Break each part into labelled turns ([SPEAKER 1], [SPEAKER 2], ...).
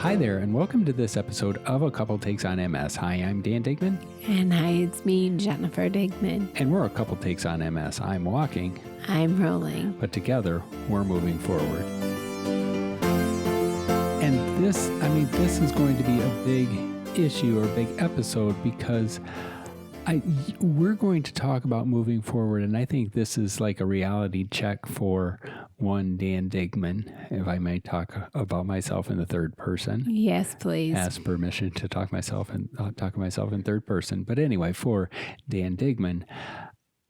[SPEAKER 1] Hi there, and welcome to this episode of A Couple Takes on MS. Hi, I'm Dan Digman.
[SPEAKER 2] And hi, it's me, Jennifer Digman.
[SPEAKER 1] And we're A Couple Takes on MS. I'm walking.
[SPEAKER 2] I'm rolling.
[SPEAKER 1] But together, we're moving forward. And this is going to be a big issue or a big episode because we're going to talk about moving forward, and I think this is like a reality check for one Dan Digman, if I may talk about myself in the third person.
[SPEAKER 2] Yes, please.
[SPEAKER 1] Ask permission to talk myself in third person. But anyway, for Dan Digman,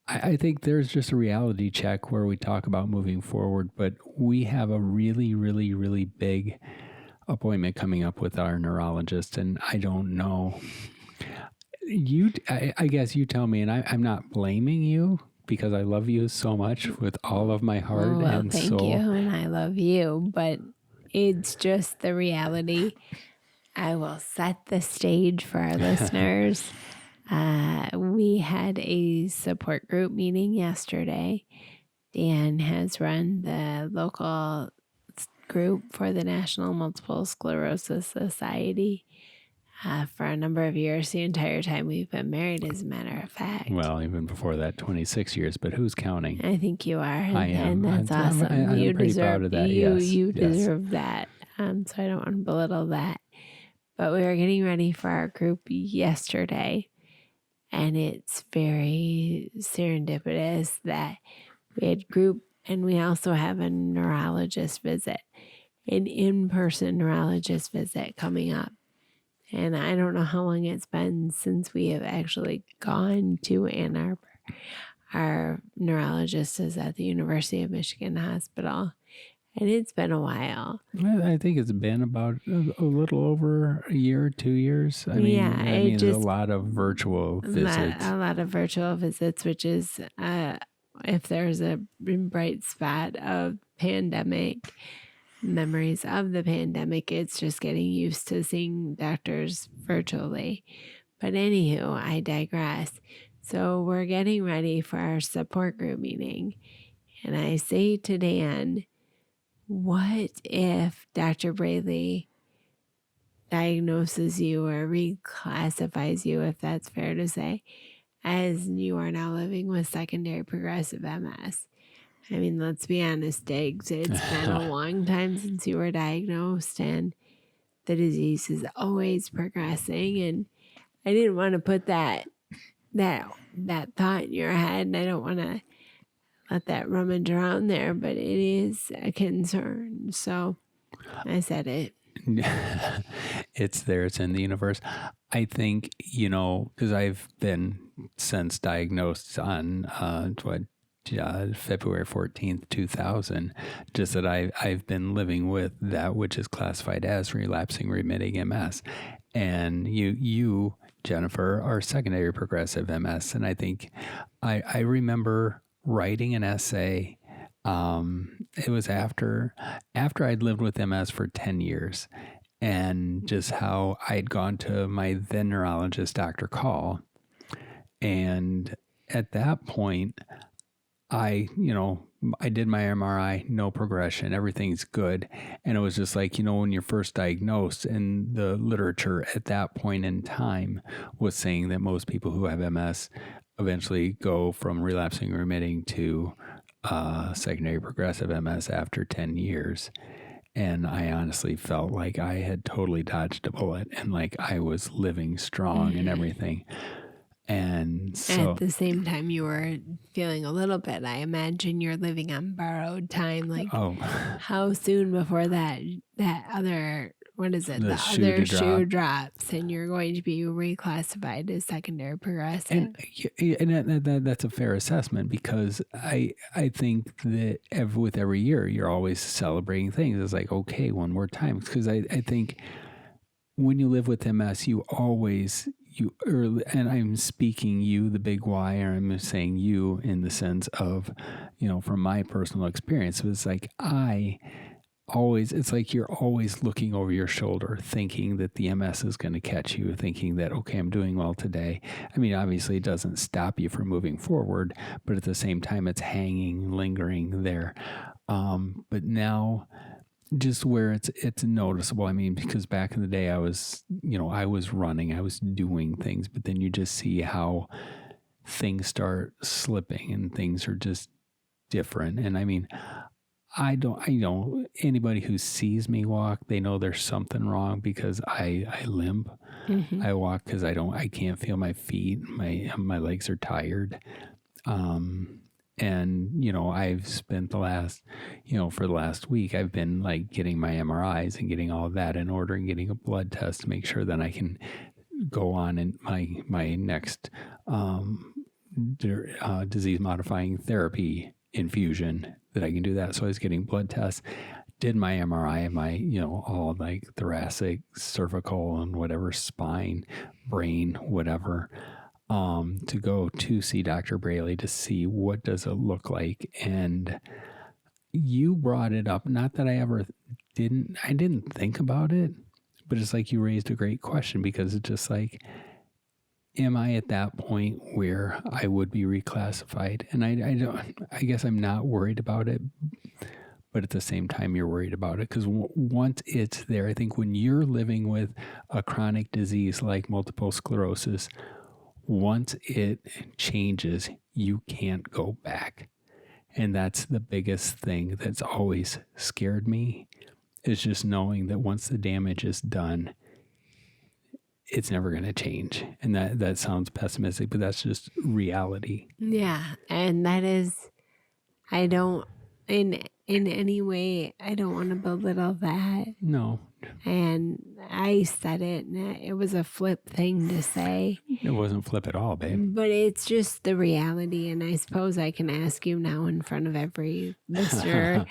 [SPEAKER 1] I think there's just a reality check where we talk about moving forward, but we have a really, really, really big appointment coming up with our neurologist, and I don't know. I guess you tell me, and I'm not blaming you because I love you so much with all of my heart and soul.
[SPEAKER 2] Thank you, and I love you, but it's just the reality. I will set the stage for our listeners. We had a support group meeting yesterday. Dan has run the local group for the National Multiple Sclerosis Society for a number of years, the entire time we've been married, as a matter of fact.
[SPEAKER 1] Well, even before that, 26 years, but who's counting?
[SPEAKER 2] I think you are.
[SPEAKER 1] I am.
[SPEAKER 2] And that's awesome.
[SPEAKER 1] I'm pretty proud of that,
[SPEAKER 2] You deserve that. So I don't want to belittle that. But we were getting ready for our group yesterday, and it's very serendipitous that we had group, and we also have a neurologist visit, an in-person neurologist visit coming up. And I don't know how long it's been since we have actually gone to Ann Arbor. Our neurologist is at the University of Michigan Hospital, and it's been a while.
[SPEAKER 1] I think it's been about a little over a year, 2 years. I mean, there's a lot of virtual visits.
[SPEAKER 2] A lot of virtual visits, which is, if there's a bright spot of pandemic, memories of the pandemic, it's just getting used to seeing doctors virtually. But anywho, I digress. So we're getting ready for our support group meeting. And I say to Dan, what if Dr. Braley diagnoses you or reclassifies you, if that's fair to say, as you are now living with secondary progressive MS? I mean, let's be honest, Diggs, it's been a long time since you were diagnosed, and the disease is always progressing. And I didn't want to put that thought in your head, and I don't want to let that rummage around there, but it is a concern. So I said it.
[SPEAKER 1] It's there. It's in the universe. I think, because I've been since diagnosed on February 14th, 2000, just that I've been living with that which is classified as relapsing-remitting MS. And you, Jennifer, are secondary progressive MS. And I think I remember writing an essay. It was after I'd lived with MS for 10 years and just how I'd gone to my then neurologist, Dr. Call. And at that point, I did my MRI, no progression, everything's good. And it was just like, when you're first diagnosed, and the literature at that point in time was saying that most people who have MS eventually go from relapsing remitting to secondary progressive MS after 10 years. And I honestly felt like I had totally dodged a bullet and like I was living strong and everything. And so
[SPEAKER 2] at the same time, you were feeling a little bit, I imagine you're living on borrowed time. Like, how soon before that other, what is it? The other shoe drops, and you're going to be reclassified as secondary progressive.
[SPEAKER 1] And that's a fair assessment, because I think that with every year, you're always celebrating things. It's like, okay, one more time. Because I think when you live with MS, and I'm speaking you, the big Y, or I'm saying you in the sense of, from my personal experience, it's like it's like you're always looking over your shoulder, thinking that the MS is going to catch you, thinking that, okay, I'm doing well today. I mean, obviously it doesn't stop you from moving forward, but at the same time, it's hanging, lingering there. But now just where it's noticeable. I mean, because back in the day I was running, I was doing things, but then you just see how things start slipping and things are just different. And I mean, I know anybody who sees me walk, they know there's something wrong because I limp.
[SPEAKER 2] Mm-hmm.
[SPEAKER 1] I walk because I can't feel my feet. My legs are tired. And, I've spent the last, for the last week, I've been like getting my MRIs and getting all of that in order and getting a blood test to make sure that I can go on in my next disease modifying therapy infusion, that I can do that. So I was getting blood tests, did my MRI, my, all like thoracic, cervical, and whatever, spine, brain, whatever, to go to see Dr. Braley to see what does it look like. And you brought it up, not that I didn't think about it, but it's like you raised a great question, because it's just like, am I at that point where I would be reclassified? And I guess I'm not worried about it, but at the same time, you're worried about it, because once it's there, I think when you're living with a chronic disease like multiple sclerosis, once it changes, you can't go back. And that's the biggest thing that's always scared me, is just knowing that once the damage is done, it's never going to change. And that sounds pessimistic, but that's just reality.
[SPEAKER 2] Yeah. And that is, I don't, in any way, I don't want to belittle that.
[SPEAKER 1] No.
[SPEAKER 2] And I said it, and it was a flip thing to say.
[SPEAKER 1] It wasn't flip at all, babe.
[SPEAKER 2] But it's just the reality. And I suppose I can ask you now in front of every listener,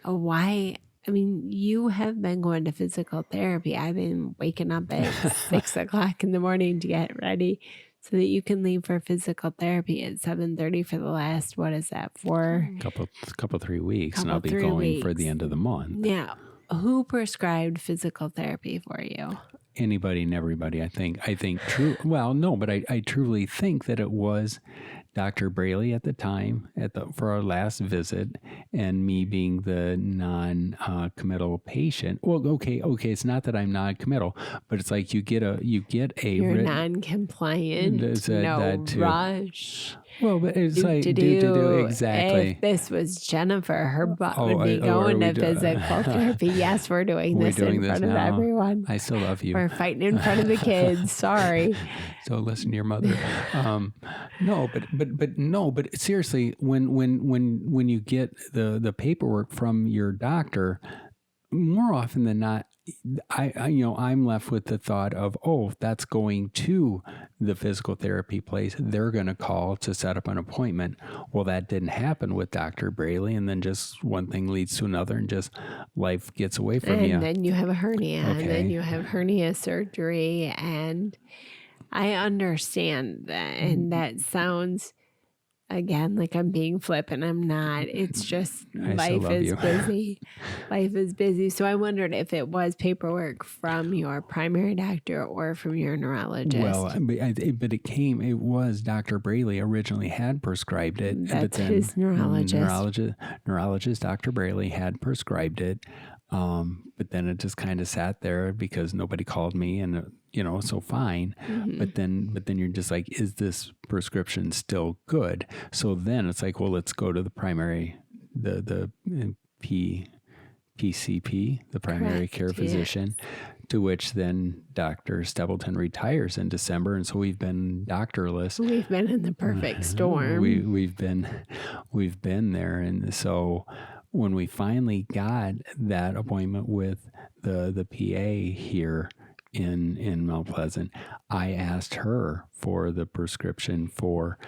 [SPEAKER 2] why? I mean, you have been going to physical therapy. I've been waking up at 6 o'clock in the morning to get ready so that you can leave for physical therapy at 7:30 for the last, what is that,
[SPEAKER 1] couple 3 weeks, and I'll be going for the end of the month.
[SPEAKER 2] Yeah. Who prescribed physical therapy for you?
[SPEAKER 1] Anybody and everybody, I think. True. Well, no, but I truly think that it was Dr. Braley at the time for our last visit, and me being the non-committal patient. Well, okay. It's not that I'm non-committal, but it's like you get a
[SPEAKER 2] You're non-compliant. No rush.
[SPEAKER 1] Well, but it's do exactly.
[SPEAKER 2] If this was Jennifer, her butt would be going to physical therapy. Yes, we're doing this in front of everyone.
[SPEAKER 1] I still love you.
[SPEAKER 2] We're fighting in front of the kids. Sorry.
[SPEAKER 1] So listen to your mother. No, but seriously, when you get the paperwork from your doctor, more often than not, I'm left with the thought of, that's going to the physical therapy place. They're going to call to set up an appointment. Well, that didn't happen with Dr. Braley, and then just one thing leads to another, and just life gets away from you.
[SPEAKER 2] And then you have a hernia, and then you have hernia surgery, and I understand that, and that sounds, again, like I'm being flippant. I'm not. It's just life is busy. Life is busy. So I wondered if it was paperwork from your primary doctor or from your neurologist.
[SPEAKER 1] Well, but it was Dr. Braley originally had prescribed it.
[SPEAKER 2] That's his neurologist.
[SPEAKER 1] Neurologist Dr. Braley had prescribed it. But then it just kind of sat there because nobody called me, and so fine. Mm-hmm. But then you're just like, is this prescription still good? So then it's like, well, let's go to the primary, the PCP, the primary care physician, to which then Dr. Stapleton retires in December. And so we've been doctorless.
[SPEAKER 2] We've been in the perfect storm.
[SPEAKER 1] We've been there. And so when we finally got that appointment with the PA here in Mount Pleasant, I asked her for the prescription for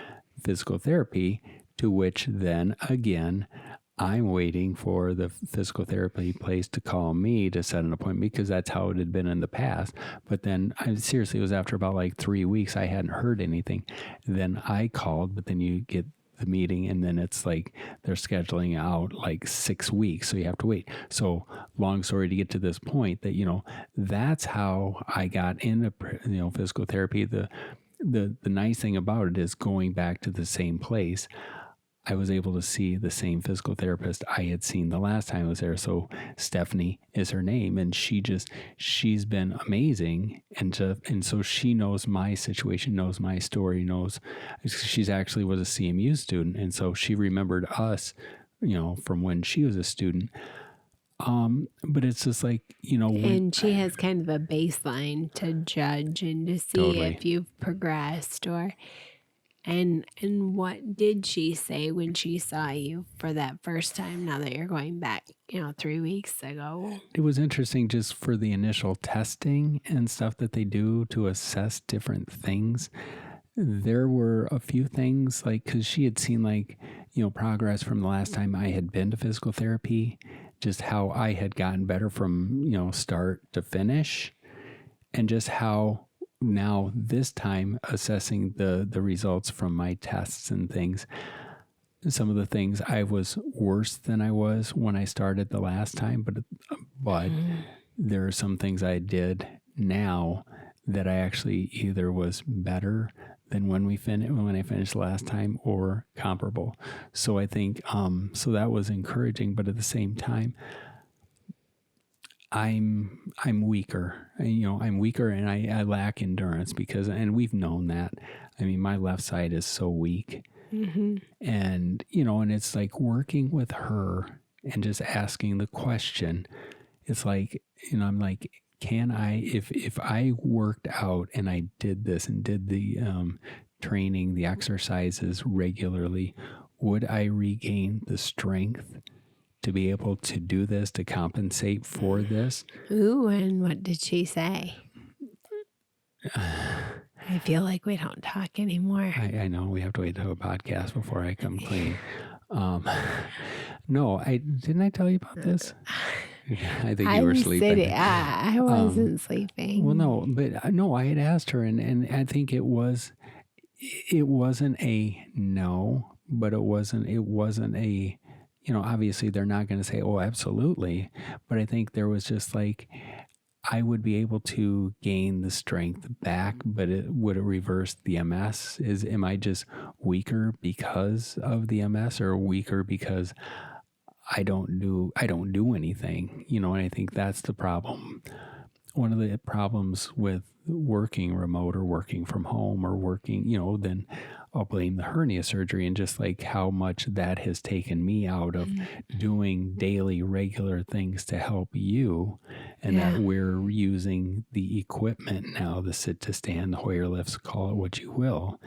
[SPEAKER 1] physical therapy, to which then again, I'm waiting for the physical therapy place to call me to set an appointment, because that's how it had been in the past. But then seriously, it was after about like 3 weeks, I hadn't heard anything. Then I called, but then you get the meeting, and then it's like they're scheduling out like 6 weeks, so you have to wait. So long story to get to this point, that that's how I got into physical therapy. The nice thing about it is going back to the same place. I was able to see the same physical therapist I had seen the last time I was there. So Stephanie is her name, and she's been amazing. And so she knows my situation, knows my story, knows she's actually was a CMU student. And so she remembered us, from when she was a student. But it's just like,
[SPEAKER 2] and she has kind of a baseline to judge and to see
[SPEAKER 1] Totally.
[SPEAKER 2] if you've progressed and what did she say when she saw you for that first time, now that you're going back, 3 weeks ago?
[SPEAKER 1] It was interesting just for the initial testing and stuff that they do to assess different things. There were a few things because she had seen progress from the last time I had been to physical therapy, just how I had gotten better from, start to finish, and just how now this time assessing the results from my tests and things. Some of the things I was worse than I was when I started the last time, but there are some things I did now that I actually either was better than when I finished last time or comparable. So I think so that was encouraging, but at the same time, I'm weaker. I'm weaker, and I lack endurance and we've known that. I mean, my left side is so weak, and and it's like working with her and just asking the question. It's like, I'm like, can I, if I worked out and I did this and did the training, the exercises regularly, would I regain the strength to be able to do this, to compensate for this?
[SPEAKER 2] Ooh, and what did she say? I feel like we don't talk anymore.
[SPEAKER 1] I know we have to wait to a podcast before I come clean. No, didn't I tell you about this? I think you were sleeping.
[SPEAKER 2] I wasn't sleeping.
[SPEAKER 1] Well, no, but no, I had asked her, and I think it wasn't a no, but it wasn't a, obviously they're not going to say, oh, absolutely. But I think there was just I would be able to gain the strength back, but would it reverse the MS? Am I just weaker because of the MS, or weaker because I don't do anything, and I think that's the problem. One of the problems with working remote or working from home or working, then I'll blame the hernia surgery and just how much that has taken me out of doing daily regular things to help you, and that we're using the equipment now, the sit to stand, the Hoyer lifts, call it what you will.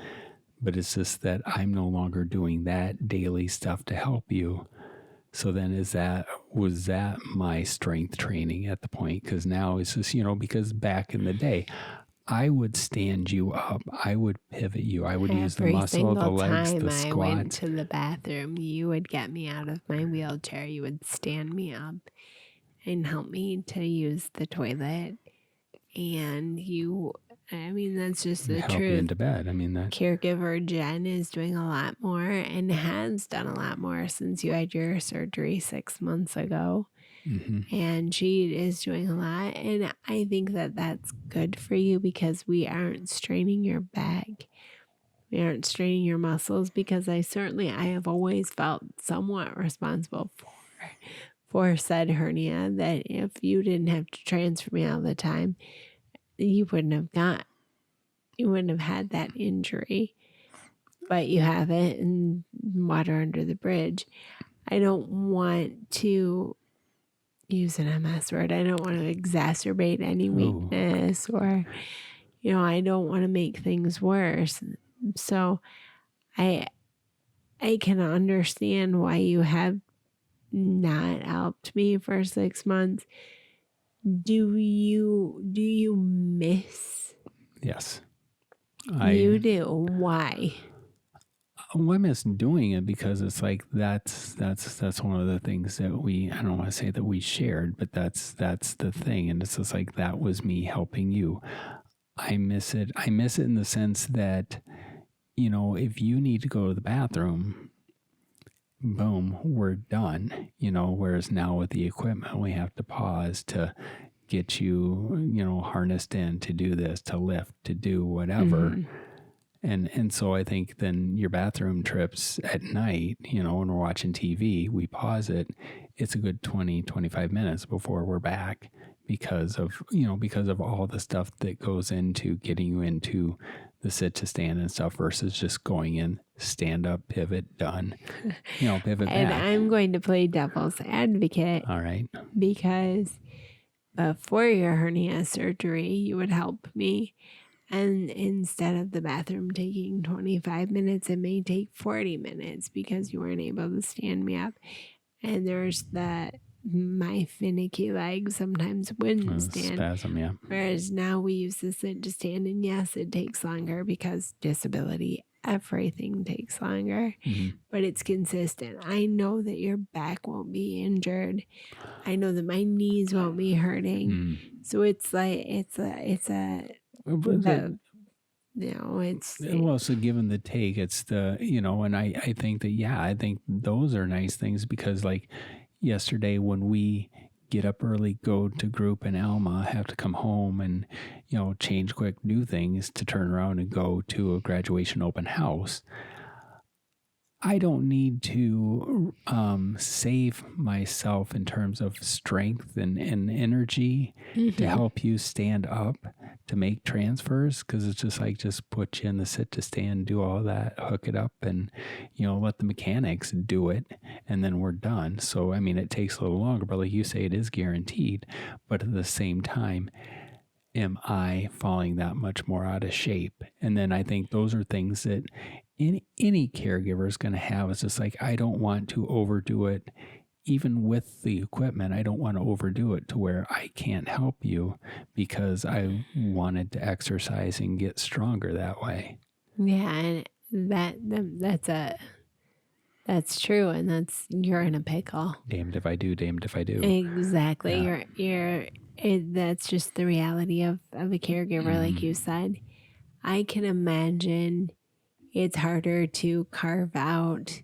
[SPEAKER 1] But it's just that I'm no longer doing that daily stuff to help you. So then was that my strength training at the point? Because now it's just, because back in the day, I would stand you up. I would pivot you. I would use the muscle, the legs, the squats.
[SPEAKER 2] I went to the bathroom, you would get me out of my wheelchair. You would stand me up and help me to use the toilet. And that's just the
[SPEAKER 1] help
[SPEAKER 2] truth.
[SPEAKER 1] You into bed.
[SPEAKER 2] Caregiver Jen is doing a lot more and has done a lot more since you had your surgery 6 months ago. Mm-hmm. And she is doing a lot. And I think that that's good for you, because we aren't straining your back. We aren't straining your muscles, because I have always felt somewhat responsible for said hernia, that if you didn't have to transfer me all the time, you wouldn't have had that injury. But you have it, and water under the bridge. I don't want to use an MS word. I don't want to exacerbate any weakness, or, I don't want to make things worse. So I can understand why you have not helped me for 6 months. Do you miss?
[SPEAKER 1] Yes.
[SPEAKER 2] You do. Why?
[SPEAKER 1] Well, I miss doing it because it's that's one of the things that I don't want to say that we shared, but that's the thing. And it's just that was me helping you. I miss it. I miss it in the sense that, if you need to go to the bathroom, boom, we're done, whereas now with the equipment, we have to pause to get you, harnessed in to do this, to lift, to do whatever. Mm-hmm. And so I think then your bathroom trips at night, when we're watching TV, we pause it. It's a good 20, 25 minutes before we're back because of all the stuff that goes into getting you into the sit to stand and stuff versus just going in, stand up, pivot, done, pivot
[SPEAKER 2] And
[SPEAKER 1] back.
[SPEAKER 2] I'm going to play devil's advocate.
[SPEAKER 1] All right.
[SPEAKER 2] Because before your hernia surgery, you would help me. And instead of the bathroom taking 25 minutes, it may take 40 minutes because you weren't able to stand me up. And there's my finicky leg sometimes wouldn't stand.
[SPEAKER 1] Spasm, yeah.
[SPEAKER 2] Whereas now we use the sit to stand, and yes, it takes longer because disability, everything takes longer, but it's consistent. I know that your back won't be injured. I know that my knees won't be hurting. So it's like, it's
[SPEAKER 1] well, so given the take, it's the, and I think that, I think those are nice things because like yesterday when we get up early, go to group in Alma, have to come home and, change quick, do things to turn around and go to a graduation open house. I don't need to save myself in terms of strength and energy to help you stand up to make transfers because it's just put you in the sit to stand, do all that, hook it up and, let the mechanics do it and then we're done. So, I mean, it takes a little longer, but like you say, it is guaranteed. But at the same time, am I falling that much more out of shape? And then I think those are things that any caregiver is going to have. It's just like, I don't want to overdo it. Even with the equipment, I don't want to overdo it to where I can't help you because I wanted to exercise and get stronger that way.
[SPEAKER 2] Yeah, and that's true, and you're in a pickle.
[SPEAKER 1] Damned if I do, damned if I do.
[SPEAKER 2] Exactly. Yeah. That's just the reality of a caregiver, like you said. I can imagine it's harder to carve out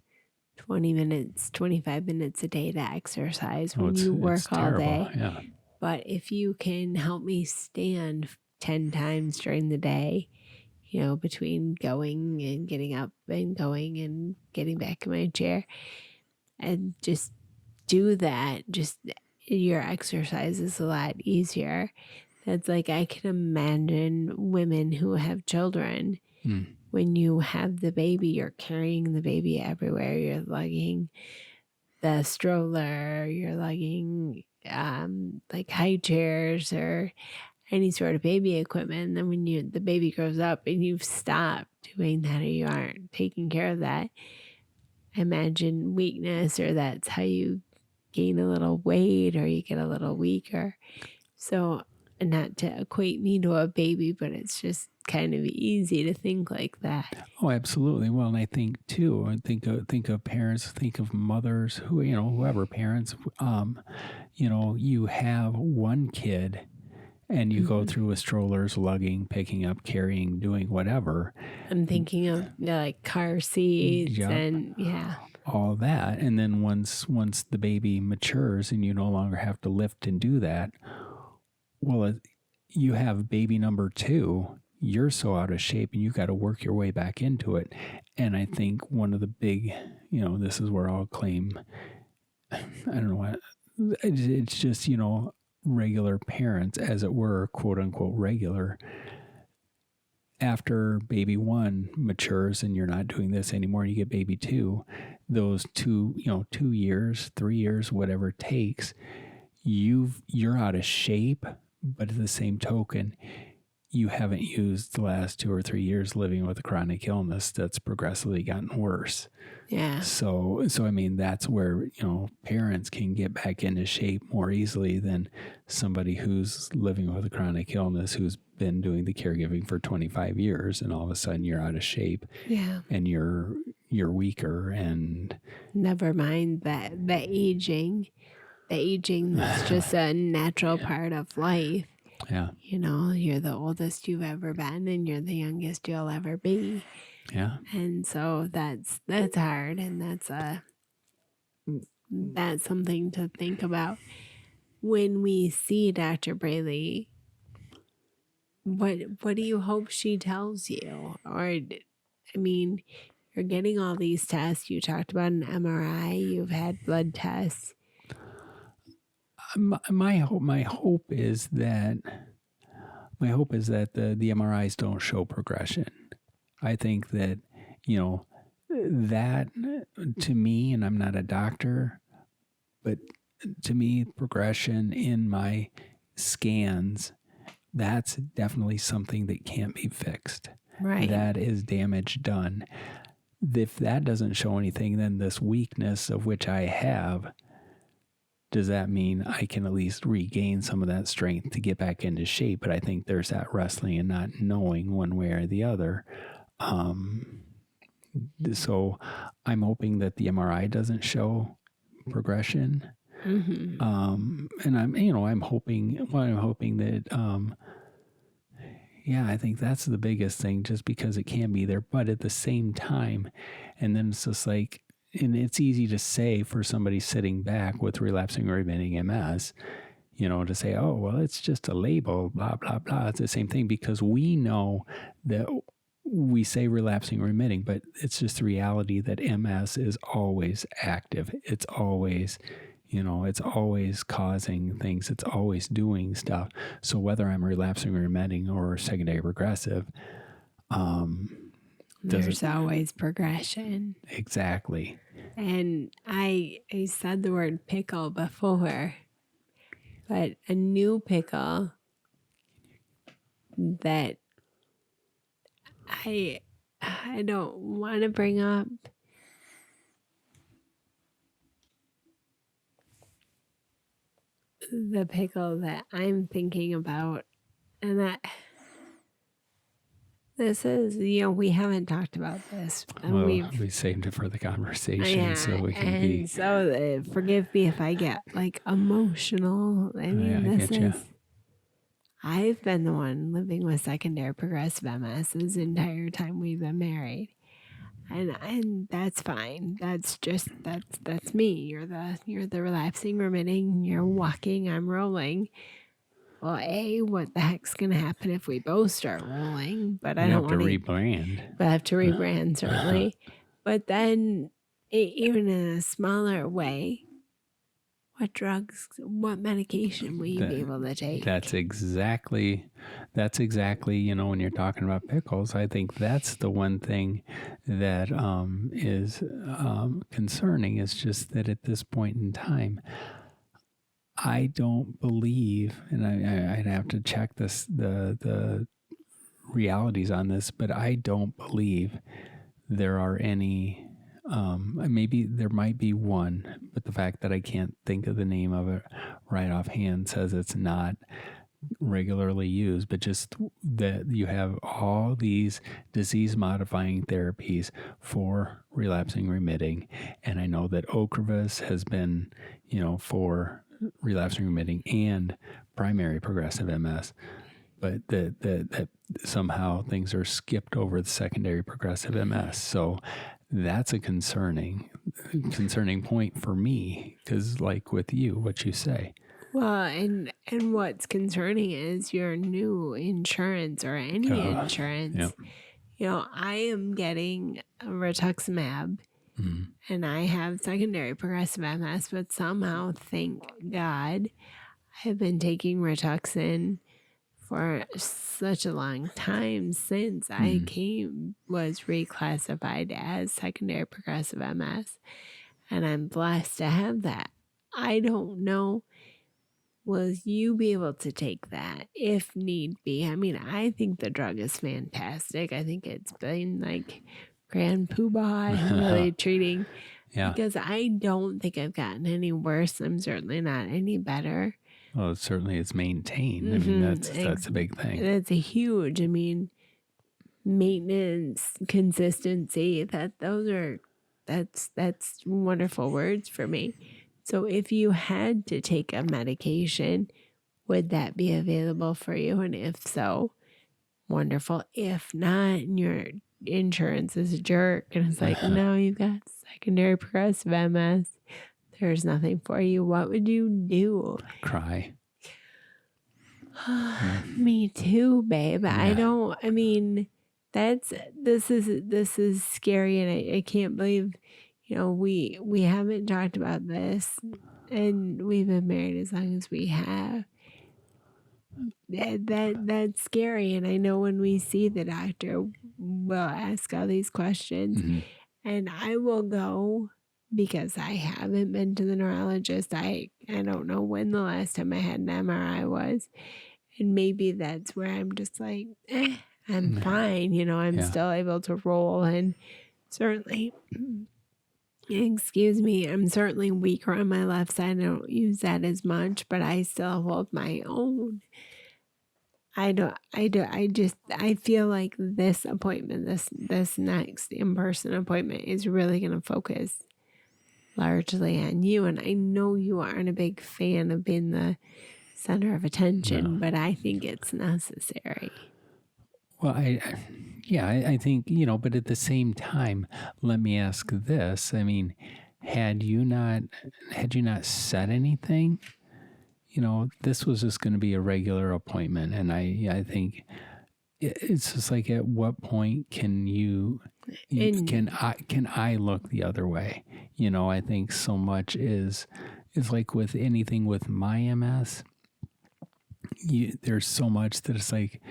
[SPEAKER 2] 20 minutes, 25 minutes a day to exercise when you work all day.
[SPEAKER 1] Yeah.
[SPEAKER 2] But if you can help me stand 10 times during the day, between going and getting up and going and getting back in my chair and just do that, your exercise is a lot easier. That's like, I can imagine women who have children. When you have the baby, you're carrying the baby everywhere. You're lugging the stroller, you're lugging like high chairs or any sort of baby equipment. And then when the baby grows up and you've stopped doing that or you aren't taking care of that, I imagine weakness, or that's how you gain a little weight or you get a little weaker. So, not to equate me to a baby, but it's just kind of easy to think like that.
[SPEAKER 1] Oh, absolutely. Well, and I think too, think of parents, think of mothers, whoever parents, you have one kid and you go through with strollers, lugging, picking up, carrying, doing whatever.
[SPEAKER 2] I'm thinking of like car seats and
[SPEAKER 1] all that. And then once the baby matures and you no longer have to lift and do that, well, you have baby number 2, you're so out of shape and you got to work your way back into it. And I think one of the big, this is where I'll claim, I don't know what, it's just, regular parents, as it were, quote unquote, regular. After baby 1 matures and you're not doing this anymore, and you get baby 2, those 2 years, 3 years, whatever it takes, you're out of shape. But at the same token, you haven't used the last 2 or 3 years living with a chronic illness that's progressively gotten worse.
[SPEAKER 2] Yeah.
[SPEAKER 1] So I mean, that's where, parents can get back into shape more easily than somebody who's living with a chronic illness who's been doing the caregiving for 25 years and all of a sudden you're out of shape.
[SPEAKER 2] Yeah.
[SPEAKER 1] And you're weaker and
[SPEAKER 2] never mind that the aging is just a natural part of life.
[SPEAKER 1] Yeah.
[SPEAKER 2] You're the oldest you've ever been and you're the youngest you'll ever be.
[SPEAKER 1] Yeah.
[SPEAKER 2] And so that's hard, and that's something to think about. When we see Dr. Braley, what do you hope she tells you? Or, I mean, you're getting all these tests. You talked about an MRI. You've had blood tests.
[SPEAKER 1] My hope is that the MRIs don't show progression. I think that, that to me, and I'm not a doctor, but to me, progression in my scans, that's definitely something that can't be fixed.
[SPEAKER 2] Right.
[SPEAKER 1] That is damage done. If that doesn't show anything, then this weakness of which I have, does that mean I can at least regain some of that strength to get back into shape? But I think there's that wrestling and not knowing one way or the other. So I'm hoping that the MRI doesn't show progression.
[SPEAKER 2] Mm-hmm.
[SPEAKER 1] And I'm hoping that, I think that's the biggest thing, just because it can be there, but at the same time, and then it's just like, and it's easy to say for somebody sitting back with relapsing-remitting MS, to say, oh, well, it's just a label, blah, blah, blah. It's the same thing, because we know that we say relapsing-remitting, but it's just the reality that MS is always active. It's always, it's always causing things. It's always doing stuff. So whether I'm relapsing-remitting or secondary progressive,
[SPEAKER 2] there's always progression.
[SPEAKER 1] Exactly.
[SPEAKER 2] And I said the word pickle before, but a new pickle that I don't want to bring up. The pickle that I'm thinking about, and this is, we haven't talked about this.
[SPEAKER 1] Well, we saved it for the conversation, so we can be.
[SPEAKER 2] So forgive me if I get like emotional. I mean, I've been the one living with secondary progressive MS this entire time we've been married, and that's fine. That's me. You're the relapsing remitting. You're walking. I'm rolling. Well, what the heck's going to happen if we both start rolling? But I don't want to
[SPEAKER 1] rebrand.
[SPEAKER 2] But I have to rebrand, certainly. But then, even in a smaller way, what medication will you be able to take?
[SPEAKER 1] That's exactly, when you're talking about pickles, I think that's the one thing that is concerning, is just that at this point in time, I don't believe, and I'd have to check the realities on this, but I don't believe there are any, maybe there might be one, but the fact that I can't think of the name of it right offhand says it's not regularly used, but just that you have all these disease modifying therapies for relapsing remitting. And I know that Ocrevus has been, for relapsing remitting and primary progressive MS, but that somehow things are skipped over the secondary progressive MS. So that's a concerning point for me, because like with you, what you say.
[SPEAKER 2] Well, and what's concerning is your new insurance or any insurance.
[SPEAKER 1] Yep.
[SPEAKER 2] I am getting rituximab. And I have secondary progressive MS, but somehow, thank God, I've been taking Rituxan for such a long time since I was reclassified as secondary progressive MS. And I'm blessed to have that. I don't know, will you be able to take that if need be? I mean, I think the drug is fantastic. I think it's been like grand poobah and really treating, because I don't think I've gotten any worse. I'm certainly not any better.
[SPEAKER 1] Well, certainly it's maintained. I mean, that's a big thing.
[SPEAKER 2] That's a huge, maintenance, consistency, that's wonderful words for me. So if you had to take a medication, would that be available for you? And if so, wonderful. If not, and your insurance is a jerk and it's like, no, you've got secondary progressive MS, there's nothing for you, what would you do?
[SPEAKER 1] Cry.
[SPEAKER 2] Me too, babe.
[SPEAKER 1] Yeah.
[SPEAKER 2] This is scary, and I can't believe, we haven't talked about this, and we've been married as long as we have. That's scary, and I know when we see the doctor, we'll ask all these questions, and I will go because I haven't been to the neurologist. I don't know when the last time I had an MRI was. And maybe that's where I'm just like, I'm fine. I'm still able to roll. And certainly, excuse me, I'm certainly weaker on my left side. I don't use that as much, but I still hold my own. I feel like this appointment, this next in-person appointment is really going to focus largely on you. And I know you aren't a big fan of being the center of attention, but I think it's necessary.
[SPEAKER 1] Well, I think, but at the same time, let me ask this. I mean, had you not said anything, this was just going to be a regular appointment. And I think it's just like, at what point can can I look the other way? I think so much is like with anything with my MS, there's so much that it's like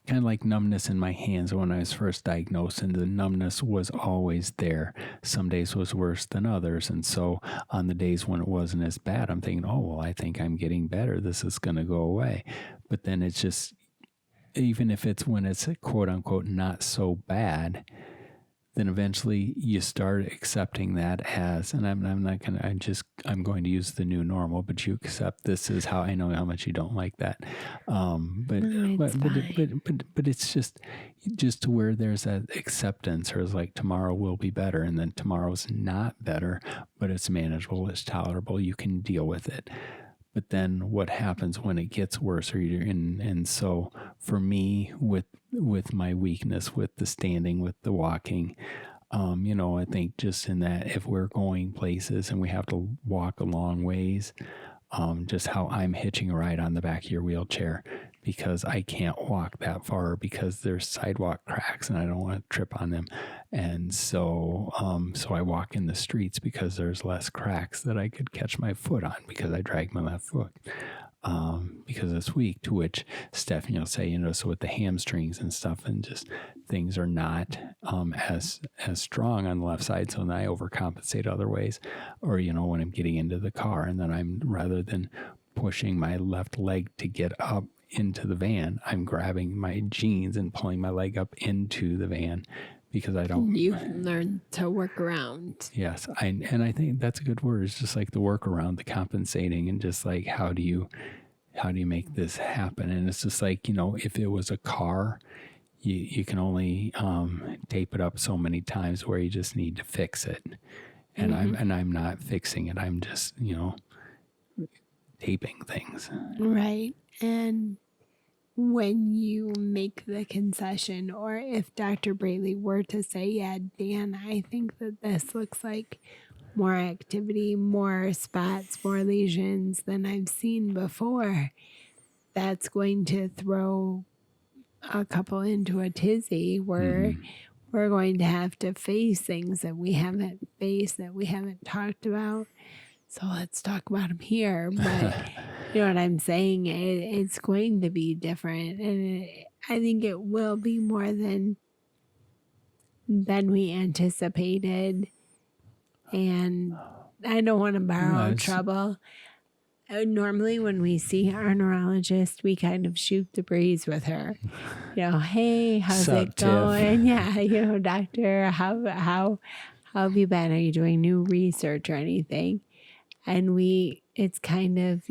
[SPEAKER 1] kind of like numbness in my hands when I was first diagnosed, and the numbness was always there. Some days was worse than others, and so on the days when it wasn't as bad, I'm thinking, oh, well, I think I'm getting better. This is going to go away. But then it's just, even if it's when it's quote unquote not so bad, then eventually you start accepting that as, and I'm going to use the new normal, but you accept this is how I know how much you don't like that. But it's just to where there's that acceptance, or it's like tomorrow will be better, and then tomorrow's not better, but it's manageable, it's tolerable, you can deal with it. But then what happens when it gets worse? And so for me, with my weakness, with the standing, with the walking, I think just in that, if we're going places and we have to walk a long ways, just how I'm hitching a ride on the back of your wheelchair because I can't walk that far because there's sidewalk cracks and I don't want to trip on them. And so I walk in the streets because there's less cracks that I could catch my foot on because I drag my left foot. Because it's weak, to which Stephanie will say, so with the hamstrings and stuff, and just things are not as strong on the left side. So then I overcompensate other ways, or, when I'm getting into the car, and then I'm, rather than pushing my left leg to get up into the van, I'm grabbing my jeans and pulling my leg up into the van because I don't.
[SPEAKER 2] You learn to work around.
[SPEAKER 1] Yes. I think that's a good word. It's just like the workaround, the compensating, and just like, how do you make this happen? And it's just like, if it was a car, you can only tape it up so many times where you just need to fix it. And I'm not fixing it. I'm just, taping things.
[SPEAKER 2] Right. And when you make the concession, or if Dr. Braley were to say, yeah, Dan, I think that this looks like more activity, more spots, more lesions than I've seen before, that's going to throw a couple into a tizzy where we're going to have to face things that we haven't faced, that we haven't talked about. So let's talk about them here. But you know what I'm saying? It's going to be different. And I think it will be more than we anticipated. And I don't want to borrow trouble. Normally when we see our neurologist, we kind of shoot the breeze with her. Hey, how's it going? Yeah, doctor, how have you been? Are you doing new research or anything? And it's kind of,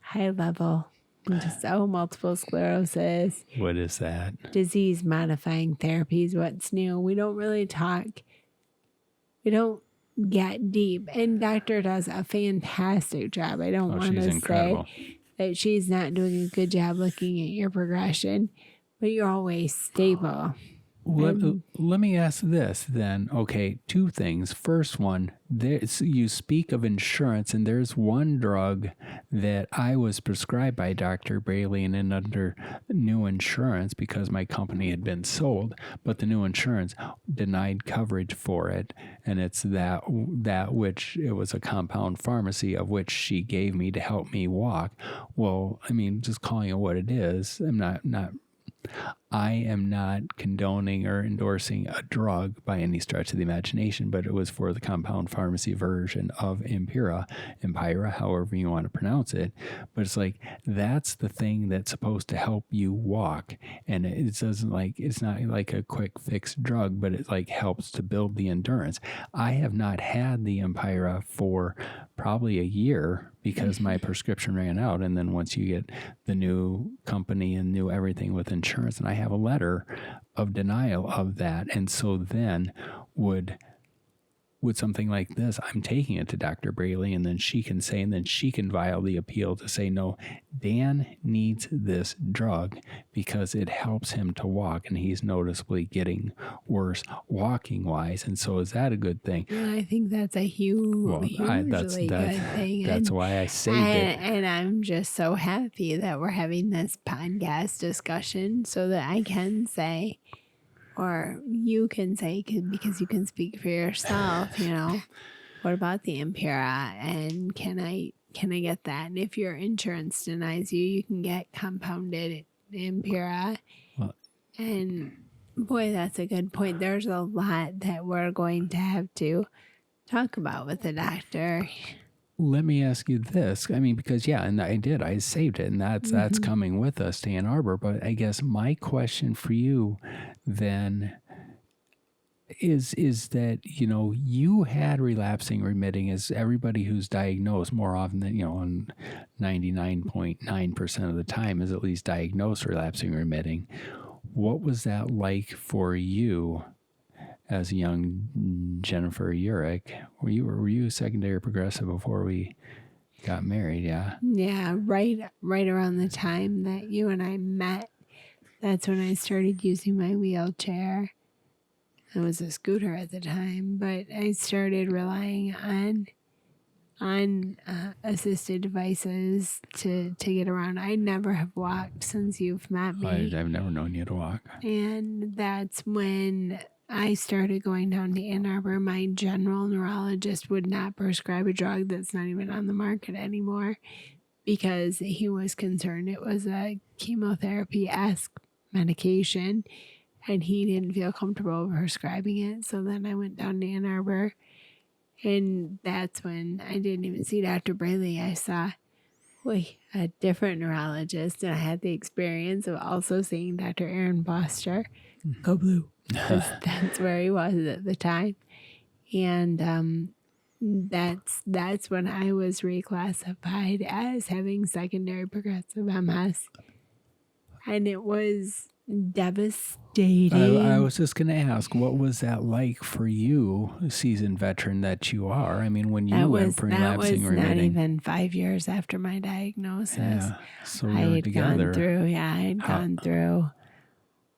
[SPEAKER 2] high level. Just, multiple sclerosis.
[SPEAKER 1] What is that?
[SPEAKER 2] Disease modifying therapies. What's new? We don't really talk. We don't get deep. And doctor does a fantastic job. I don't want to say that she's not doing a good job looking at your progression, but you're always stable. And
[SPEAKER 1] Let me ask this then. Okay, two things. First one, you speak of insurance, and there's one drug that I was prescribed by Dr. Brayley and under new insurance because my company had been sold, but the new insurance denied coverage for it, and it's that which it was a compound pharmacy of which she gave me to help me walk. Well, I mean, just calling it what it is, I am not condoning or endorsing a drug by any stretch of the imagination, but it was for the compound pharmacy version of Empira, however you want to pronounce it. But it's like, that's the thing that's supposed to help you walk. And it doesn't it's not like a quick fix drug, but it like helps to build the endurance. I have not had the Empira for probably a year because my prescription ran out. And then once you get the new company and new everything with insurance, and I have a letter of denial of that. And so then would something like this, I'm taking it to Dr. Brayley, and then she can say, and then she can file the appeal to say, no, Dan needs this drug because it helps him to walk, and he's noticeably getting worse walking wise. And so is that a good thing?
[SPEAKER 2] I think that's a hugely good thing.
[SPEAKER 1] That's why I saved it.
[SPEAKER 2] And I'm just so happy that we're having this podcast discussion so that I can say, or you can say, because you can speak for yourself, what about the Empira, and can I get that? And if your insurance denies you, you can get compounded Empira. And boy, that's a good point. There's a lot that we're going to have to talk about with the doctor.
[SPEAKER 1] Let me ask you this. I mean, because and I saved it, and that's coming with us to Ann Arbor. But I guess my question for you then is that, you had relapsing remitting, as everybody who's diagnosed more often than, 99.9% of the time is at least diagnosed relapsing remitting. What was that like for you as a young Jennifer Urich? Were you secondary progressive before we got married? Yeah.
[SPEAKER 2] Yeah, right around the time that you and I met, that's when I started using my wheelchair. It was a scooter at the time, but I started relying on assisted devices to get around. I never have walked since you've met me.
[SPEAKER 1] I've never known you to walk.
[SPEAKER 2] And that's when I started going down to Ann Arbor. My general neurologist would not prescribe a drug that's not even on the market anymore because he was concerned it was a chemotherapy-esque medication, and he didn't feel comfortable prescribing it. So then I went down to Ann Arbor, and that's when I didn't even see Dr. Brayley. I saw a different neurologist, and I had the experience of also seeing Dr. Aaron Foster. Go Blue. That's where he was at the time. And that's when I was reclassified as having secondary progressive MS. And it was devastating.
[SPEAKER 1] I was just going to ask, what was that like for you, seasoned veteran that you are? I mean, when you went for relapsing remitting.
[SPEAKER 2] Not even 5 years after my diagnosis.
[SPEAKER 1] Yeah, so we were together.
[SPEAKER 2] I had gone through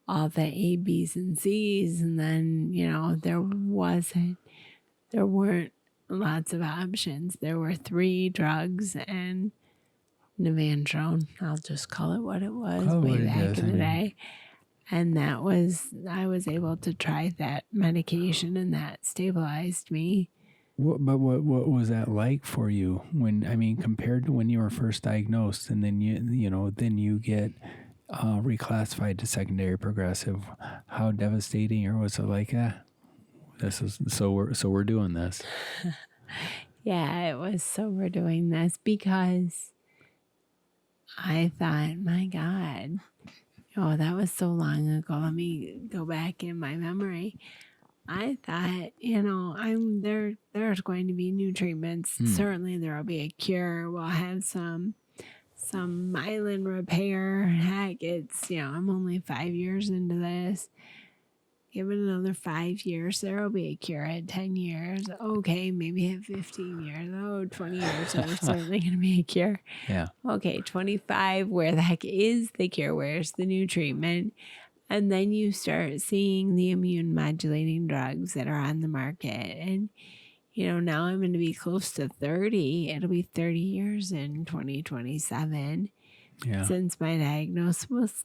[SPEAKER 2] all the A, B's, and C's, and then, there weren't lots of options. There were 3 drugs and Navandrone. I'll just call it what it was way back in the day. And I was able to try that medication, and that stabilized me.
[SPEAKER 1] What was that like for you compared to when you were first diagnosed, and then you get reclassified to secondary progressive? How devastating, or was it like, this is we're doing this?
[SPEAKER 2] Yeah, it was so we're doing this, because I thought, my God, that was so long ago. Let me go back in my memory. I thought, there's going to be new treatments. Certainly there will be a cure. We'll have some myelin repair. Heck, it's, I'm only 5 years into this. Give it another 5 years, there will be a cure. At 10 years, okay, maybe at 15 years, 20 years, there's certainly going to be a cure.
[SPEAKER 1] Yeah.
[SPEAKER 2] Okay, 25, where the heck is the cure? Where's the new treatment? And then you start seeing the immune modulating drugs that are on the market. And, now I'm going to be close to 30. It'll be 30 years in 2027 since my diagnosis was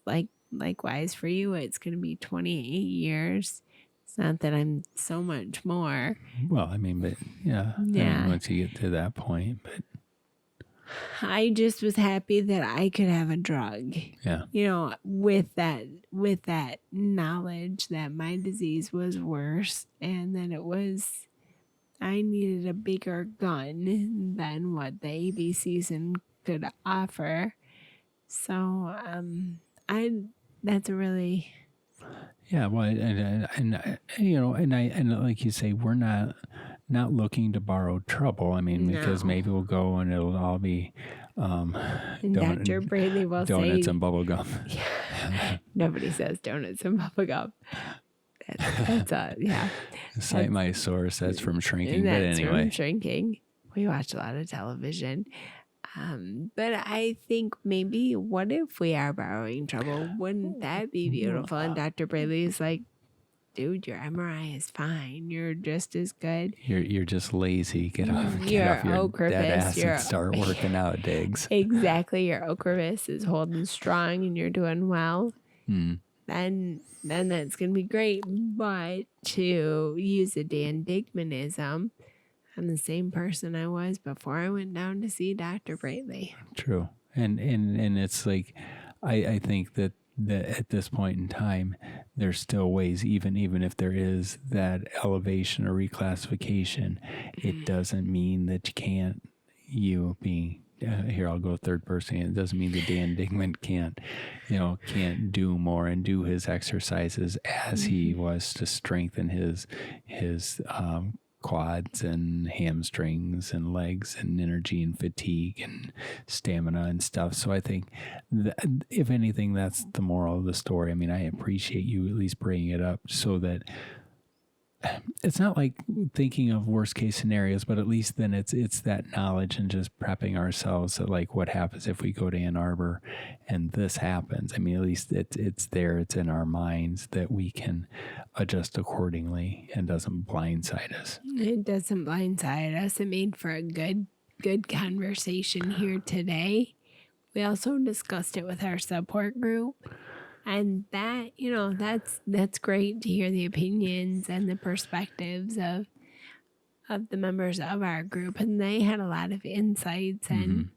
[SPEAKER 2] likewise for you. It's going to be 28 years. It's not that I'm so much more.
[SPEAKER 1] Well, I mean, but I mean, once you get to that point, but
[SPEAKER 2] I just was happy that I could have a drug.
[SPEAKER 1] Yeah.
[SPEAKER 2] With that knowledge that my disease was worse and that I needed a bigger gun than what the AB season could offer. So, that's a really...
[SPEAKER 1] Yeah, well, and like you say, we're not looking to borrow trouble. I mean, because maybe we'll go and it'll all be
[SPEAKER 2] Dr. Braley will
[SPEAKER 1] donuts
[SPEAKER 2] say,
[SPEAKER 1] and bubble gum.
[SPEAKER 2] Yeah. Nobody says donuts and bubble gum. That's
[SPEAKER 1] Cite my source. That's from shrinking. But anyway,
[SPEAKER 2] from shrinking. We watch a lot of television. But I think maybe, what if we are borrowing trouble? Wouldn't that be beautiful? And Dr. Braley is like, dude, your MRI is fine. You're just as good.
[SPEAKER 1] You're just lazy. Get off your dead ass and start working out, Diggs.
[SPEAKER 2] Exactly. Your Ocrevus is holding strong and you're doing well. Then that's going to be great. But to use a Dan Digmanism, I'm the same person I was before I went down to see Dr. Braley.
[SPEAKER 1] True. And it's like, I think that at this point in time, there's still ways, even if there is that elevation or reclassification, it doesn't mean that you being, here I'll go third person, it doesn't mean that Dan Digman can't do more and do his exercises as he was to strengthen his quads and hamstrings and legs and energy and fatigue and stamina and stuff. So I think that, if anything, that's the moral of the story. I mean, I appreciate you at least bringing it up so that it's not like thinking of worst case scenarios, but at least then it's that knowledge and just prepping ourselves that, like, what happens if we go to Ann Arbor and this happens. I mean, at least it's there, it's in our minds that we can adjust accordingly and doesn't blindside us.
[SPEAKER 2] It doesn't blindside us. It made for a good conversation here today. We also discussed it with our support group. And that, that's great to hear the opinions and the perspectives of the members of our group. And they had a lot of insights. And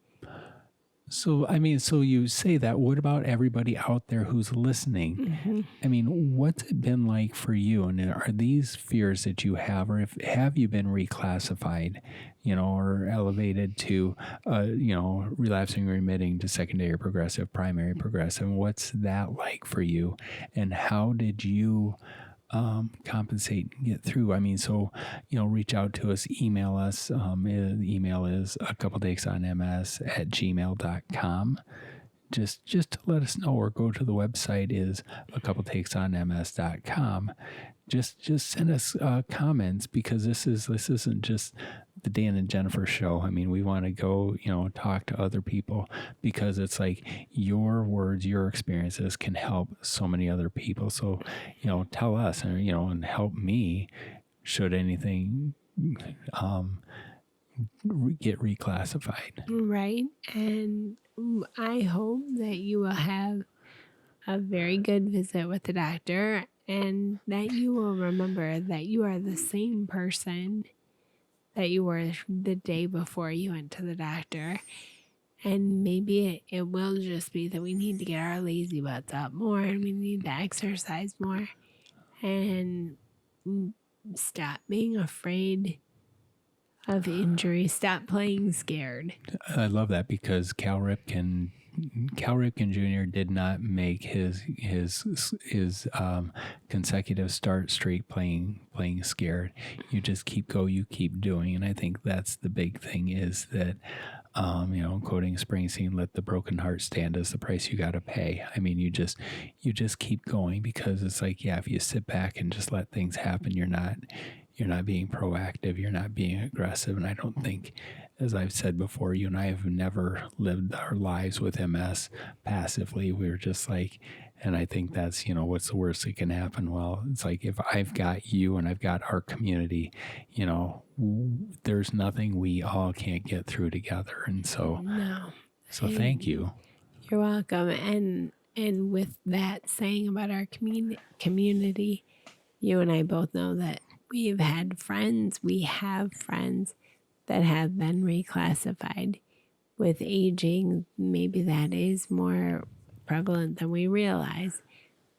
[SPEAKER 1] So, I mean, so you say that. What about everybody out there who's listening? I mean, what's it been like for you? And are these fears that you have, or have you been reclassified, or elevated to, relapsing remitting to secondary progressive, primary progressive? What's that like for you? And how did you compensate and get through? I mean, so, reach out to us, email us. The email is acouple-takes-on-ms@gmail.com. Just to let us know, or go to the website is acouple-takes-on-ms.com. Just send us comments, because this isn't just the Dan and Jennifer show. I mean, we want to go, talk to other people, because it's like your words, your experiences can help so many other people. So, tell us, and help me should anything get reclassified.
[SPEAKER 2] Right. And I hope that you will have a very good visit with the doctor, and that you will remember that you are the same person that you were the day before you went to the doctor. And maybe it will just be that we need to get our lazy butts up more, and we need to exercise more, and stop being afraid of injury. Stop playing scared.
[SPEAKER 1] I love that, because Cal Ripken Jr. did not make his consecutive start streak playing scared. You just you keep doing. And I think that's the big thing, is that, quoting Springsteen, let the broken heart stand as the price you got to pay. I mean, you just keep going, because it's like, if you sit back and just let things happen, you're not being proactive, you're not being aggressive. And I don't think as I've said before, you and I have never lived our lives with MS passively. We were just like, and I think that's, what's the worst that can happen? Well, it's like if I've got you and I've got our community, there's nothing we all can't get through together. And so,
[SPEAKER 2] No.
[SPEAKER 1] Thank you.
[SPEAKER 2] You're welcome. And with that saying about our community, you and I both know that we have friends that have been reclassified. With aging, maybe that is more prevalent than we realize.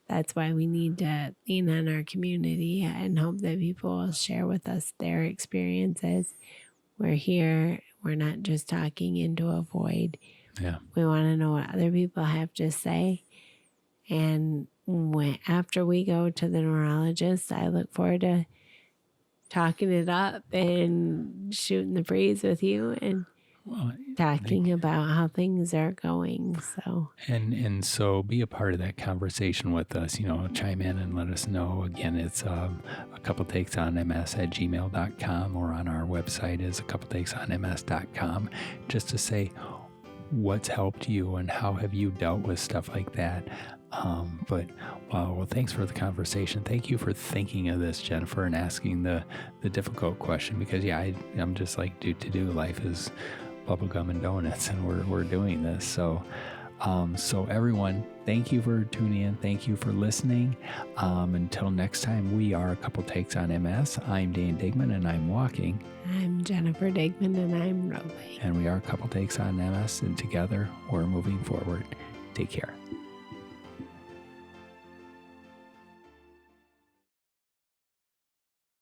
[SPEAKER 2] That's why we need to lean on our community and hope that people will share with us their experiences. We're here. We're not just talking into a void.
[SPEAKER 1] Yeah.
[SPEAKER 2] We want to know what other people have to say. And after we go to the neurologist, I look forward to talking it up and shooting the breeze with you and talking about how things are going. So
[SPEAKER 1] and so be a part of that conversation with us. Chime in and let us know. Again, it's a couple takes on ms@gmail.com, or on our website is a couple takes on ms.com, just to say what's helped you and how have you dealt with stuff like that. Well, thanks for the conversation. Thank you for thinking of this, Jennifer, and asking the difficult question, because I'm just like, do life is bubblegum and donuts, and we're doing this. So everyone, thank you for tuning in. Thank you for listening. Until next time, we are a couple takes on MS. I'm Dan Digman, and I'm walking.
[SPEAKER 2] I'm Jennifer Digman, and I'm rolling.
[SPEAKER 1] And we are a couple takes on MS, and together we're moving forward. Take care.